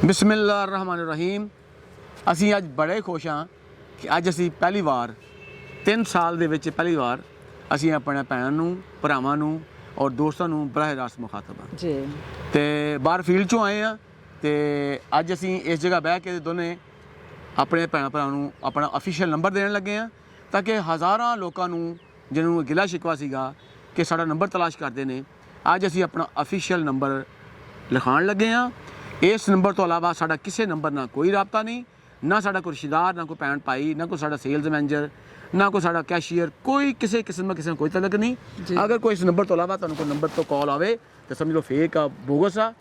ਬਿਸਮਿਲ੍ਲਾਹਿਰਰਹਿਮਾਨਿਰਰਹੀਮ। ਅਸੀਂ ਅੱਜ ਬੜੇ ਖੁਸ਼ ਹਾਂ ਕਿ ਅੱਜ ਅਸੀਂ ਪਹਿਲੀ ਵਾਰ 3 ਸਾਲ ਦੇ ਵਿੱਚ ਪਹਿਲੀ ਵਾਰ ਅਸੀਂ ਆਪਣੇ ਭੈਣਾਂ ਨੂੰ, ਭਰਾਵਾਂ ਨੂੰ ਔਰ ਦੋਸਤਾਂ ਨੂੰ ਬਰਾਹ ਰਾਸਤ ਮੁਖਾਤਬ ਹਾਂ ਜੀ। ਤੇ ਬਾਹਰ ਫੀਲਡ 'ਚੋਂ ਆਏ ਹਾਂ ਤੇ ਅੱਜ ਅਸੀਂ ਇਸ ਜਗ੍ਹਾ ਬਹਿ ਕੇ ਦੋਨੇ ਆਪਣੇ ਭੈਣਾਂ ਭਰਾਵਾਂ ਨੂੰ ਆਪਣਾ ਅਫੀਸ਼ੀਅਲ ਨੰਬਰ ਦੇਣ ਲੱਗੇ ਹਾਂ ਤਾਂ ਕਿ ਹਜ਼ਾਰਾਂ ਲੋਕਾਂ ਨੂੰ ਜਿਹਨੂੰ ਗਿਲਾ ਸ਼ਿਕਵਾ ਸੀਗਾ ਕਿ ਸਾਡਾ ਨੰਬਰ ਤਲਾਸ਼ ਕਰਦੇ ਨੇ, ਅੱਜ ਅਸੀਂ ਆਪਣਾ ਅਫੀਸ਼ੀਅਲ ਨੰਬਰ ਲਿਖਾਉਣ ਲੱਗੇ ਹਾਂ। ਇਸ ਨੰਬਰ ਤੋਂ ਇਲਾਵਾ ਸਾਡਾ ਕਿਸੇ ਨੰਬਰ ਨਾਲ ਕੋਈ ਰਾਬਤਾ ਨਹੀਂ, ਨਾ ਸਾਡਾ ਕੋਈ ਰਿਸ਼ਤੇਦਾਰ, ਨਾ ਕੋਈ ਭੈਣ ਭਾਈ, ਨਾ ਕੋਈ ਸਾਡਾ ਸੇਲਸ ਮੈਨੇਜਰ, ਨਾ ਕੋਈ ਸਾਡਾ ਕੈਸ਼ੀਅਰ, ਕੋਈ ਕਿਸੇ ਕਿਸਮ ਨਾਲ ਕੋਈ ਤਲਕ ਨਹੀਂ। ਅਗਰ ਕੋਈ ਇਸ ਨੰਬਰ ਤੋਂ ਇਲਾਵਾ ਤੁਹਾਨੂੰ ਕੋਈ ਨੰਬਰ ਤੋਂ ਕਾਲ ਆਵੇ ਤਾਂ ਸਮਝ ਲਓ ਫੇਕ ਆ, ਬੋਗਸ ਆ।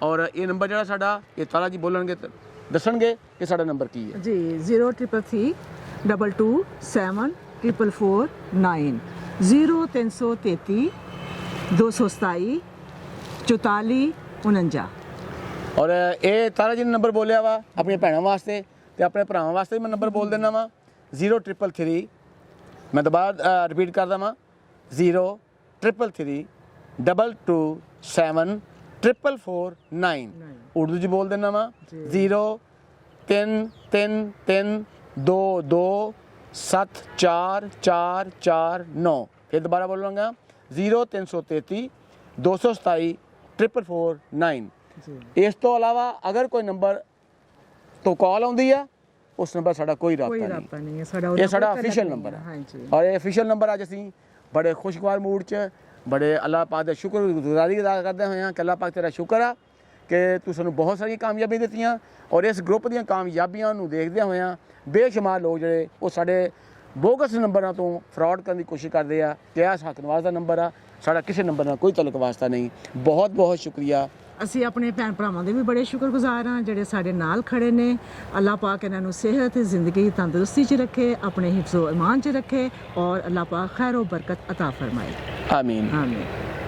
ਔਰ ਇਹ ਨੰਬਰ ਜਿਹੜਾ ਸਾਡਾ, ਇਹ ਤਾਲਾ ਜੀ ਬੋਲਣਗੇ, ਦੱਸਣਗੇ ਕਿ ਸਾਡਾ ਨੰਬਰ ਕੀ ਹੈ ਜੀ। 0333 22 7 449 0333 227 44 49। ਔਰ ਇਹ ਤਾਰਾ ਜੀ ਨੇ ਨੰਬਰ ਬੋਲਿਆ ਵਾ ਆਪਣੀਆਂ ਭੈਣਾਂ ਵਾਸਤੇ ਤੇ ਆਪਣੇ ਭਰਾਵਾਂ ਵਾਸਤੇ ਮੈਂ ਨੰਬਰ ਬੋਲ ਦਿੰਦਾ ਵਾ 0333, ਮੈਂ ਦੁਬਾਰਾ ਰਿਪੀਟ ਕਰਦਾ ਵਾਂ 0333 22 7 449। ਉਰਦੂ 'ਚ ਬੋਲ ਦਿੰਦਾ ਵਾਂ 0333 22 7 4 9। ਫਿਰ ਦੁਬਾਰਾ ਬੋਲਾਂਗਾ 0333 227 449। ਇਸ ਤੋਂ ਇਲਾਵਾ ਅਗਰ ਕੋਈ ਨੰਬਰ ਤੋਂ ਕਾਲ ਆਉਂਦੀ ਆ, ਉਸ ਨੰਬਰ ਸਾਡਾ ਕੋਈ ਰਾਬਤਾ ਨਹੀਂ ਹੈ। ਇਹ ਸਾਡਾ ਅਫੀਸ਼ੀਅਲ ਨੰਬਰ ਹੈ। ਔਰ ਇਹ ਅਫੀਸ਼ੀਅਲ ਨੰਬਰ ਅੱਜ ਅਸੀਂ ਬੜੇ ਖੁਸ਼ਗਵਾਰ ਮੂਡ 'ਚ, ਬੜੇ ਅੱਲਾਹ ਪਾਕ ਦਾ ਸ਼ੁਕਰਗੁਜ਼ਾਰੀ ਅਦਾ ਕਰਦੇ ਹੋਏ ਹਾਂ ਕਿ ਅੱਲਾਹ ਪਾਕ ਤੇਰਾ ਸ਼ੁਕਰ ਆ ਕਿ ਤੂੰ ਸਾਨੂੰ ਬਹੁਤ ਸਾਰੀਆਂ ਕਾਮਯਾਬੀਆਂ ਦਿੱਤੀਆਂ। ਔਰ ਇਸ ਗਰੁੱਪ ਦੀਆਂ ਕਾਮਯਾਬੀਆਂ ਨੂੰ ਦੇਖਦਿਆਂ ਹੋਇਆਂ ਬੇਸ਼ੁਮਾਰ ਲੋਕ ਜਿਹੜੇ ਉਹ ਸਾਡੇ ਬੋਗਸ ਨੰਬਰਾਂ ਤੋਂ ਫਰਾਡ ਕਰਨ ਦੀ ਕੋਸ਼ਿਸ਼ ਕਰਦੇ ਆ ਕਿ ਇਹ ਹੱਕ ਨਵਾਜ਼ ਦਾ ਨੰਬਰ ਆ, ਸਾਡਾ ਕਿਸੇ ਨੰਬਰ ਨਾਲ ਕੋਈ ਤਲਕ ਵਾਸਤਾ ਨਹੀਂ। ਬਹੁਤ ਬਹੁਤ ਸ਼ੁਕਰੀਆ। ਅਸੀਂ ਆਪਣੇ ਭੈਣ ਭਰਾਵਾਂ ਦੇ ਵੀ ਬੜੇ ਸ਼ੁਕਰਗੁਜ਼ਾਰ ਹਾਂ ਜਿਹੜੇ ਸਾਡੇ ਨਾਲ ਖੜੇ ਨੇ। ਅੱਲਾਹ ਪਾਕ ਇਹਨਾਂ ਨੂੰ ਸਿਹਤ, ਜ਼ਿੰਦਗੀ, ਤੰਦਰੁਸਤੀ 'ਚ ਰੱਖੇ, ਆਪਣੇ ਹਿਫਜ਼ੋ ਇਮਾਨ 'ਚ ਰੱਖੇ ਔਰ ਅੱਲਾਹ ਪਾਕ ਖੈਰ व बरकत अता फरमाए। आमीन। आमीन।